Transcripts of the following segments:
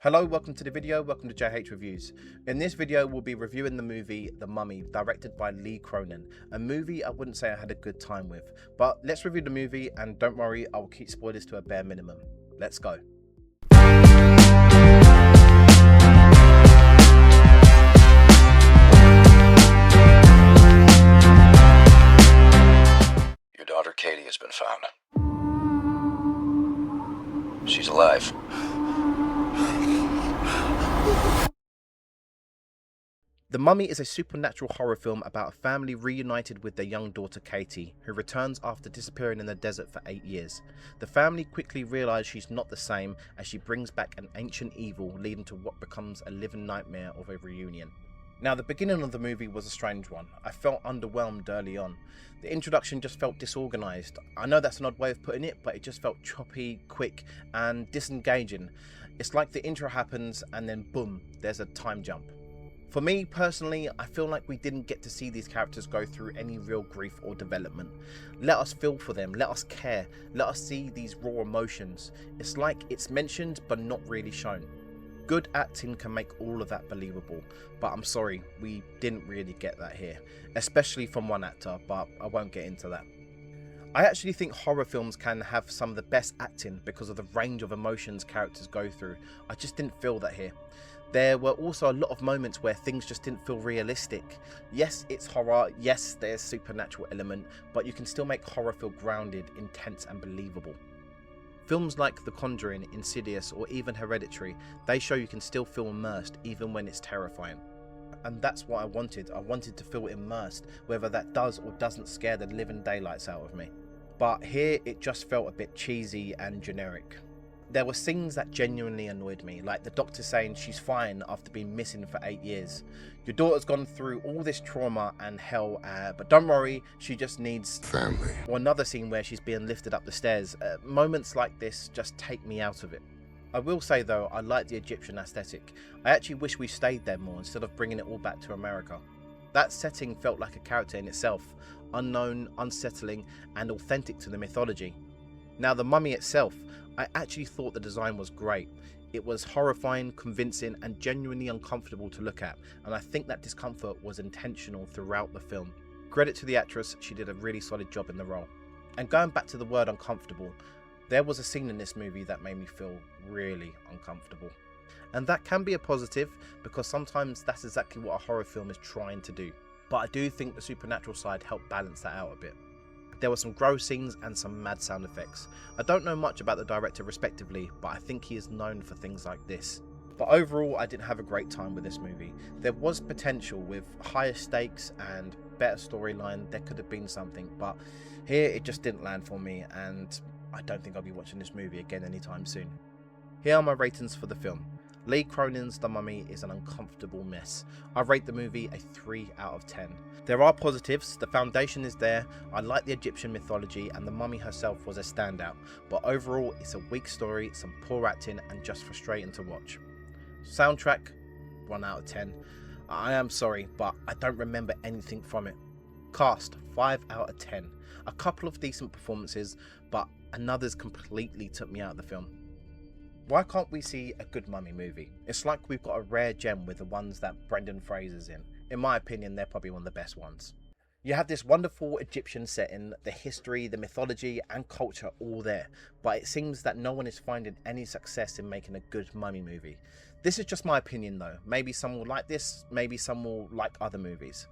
Hello, welcome to the video, welcome to JH Reviews. In this video, we'll be reviewing the movie The Mummy, directed by Cronin, a movie I wouldn't say I had a good time with. But let's review the movie, and don't worry, I will keep spoilers to a bare minimum. Let's go. Your daughter Katie has been found. She's alive. The Mummy is a supernatural horror film about a family reunited with their young daughter Katie, who returns after disappearing in the desert for 8 years. The family quickly realise she's not the same as she brings back an ancient evil, leading to what becomes a living nightmare of a reunion. Now, the beginning of the movie was a strange one. I felt underwhelmed early on. The introduction just felt disorganised. I know that's an odd way of putting it, but it just felt choppy, quick and disengaging. It's like the intro happens and then boom, there's a time jump. For me personally, I feel like we didn't get to see these characters go through any real grief or development. Let us feel for them, let us care, let us see these raw emotions. It's like it's mentioned but not really shown. Good acting can make all of that believable, but I'm sorry, we didn't really get that here, especially from one actor, but I won't get into that. I actually think horror films can have some of the best acting because of the range of emotions characters go through. I just didn't feel that here. There were also a lot of moments where things just didn't feel realistic. Yes, it's horror, yes, there's supernatural element, but you can still make horror feel grounded, intense and believable. Films like The Conjuring, Insidious or even Hereditary, they show you can still feel immersed even when it's terrifying. And that's what I wanted to feel immersed, whether that does or doesn't scare the living daylights out of me. But here it just felt a bit cheesy and generic. There were scenes that genuinely annoyed me, like the doctor saying she's fine after being missing for 8 years. Your daughter's gone through all this trauma and hell, but don't worry, she just needs family. Or another scene where she's being lifted up the stairs. Moments like this just take me out of it. I will say though, I like the Egyptian aesthetic. I actually wish we stayed there more instead of bringing it all back to America. That setting felt like a character in itself, unknown, unsettling and authentic to the mythology. Now the Mummy itself, I actually thought the design was great. It was horrifying, convincing and genuinely uncomfortable to look at, and I think that discomfort was intentional throughout the film. Credit to the actress, she did a really solid job in the role. And going back to the word uncomfortable, there was a scene in this movie that made me feel really uncomfortable. And that can be a positive, because sometimes that's exactly what a horror film is trying to do. But I do think the supernatural side helped balance that out a bit. There were some gross scenes and some mad sound effects. I don't know much about the director respectively, but I think he is known for things like this. But overall, I didn't have a great time with this movie. There was potential with higher stakes and better storyline, there could have been something, but here it just didn't land for me, and I don't think I'll be watching this movie again anytime soon. Here are my ratings for the film. Cronin's The Mummy is an uncomfortable mess. I rate the movie a 3 out of 10. There are positives, the foundation is there, I like the Egyptian mythology and the Mummy herself was a standout, but overall it's a weak story, some poor acting and just frustrating to watch. Soundtrack, 1 out of 10. I am sorry, but I don't remember anything from it. Cast, 5 out of 10. A couple of decent performances, but another's completely took me out of the film. Why can't we see a good Mummy movie? It's like we've got a rare gem with the ones that Brendan Fraser's in. In my opinion, they're probably one of the best ones. You have this wonderful Egyptian setting, the history, the mythology and culture all there, but it seems that no one is finding any success in making a good Mummy movie. This is just my opinion though. Maybe some will like this, maybe some will like other movies.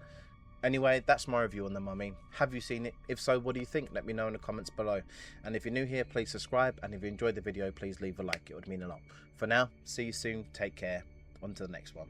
Anyway, that's my review on The Mummy. Have you seen it? If so, what do you think? Let me know in the comments below. And if you're new here, please subscribe. And if you enjoyed the video, please leave a like. It would mean a lot. For now, see you soon. Take care. On to the next one.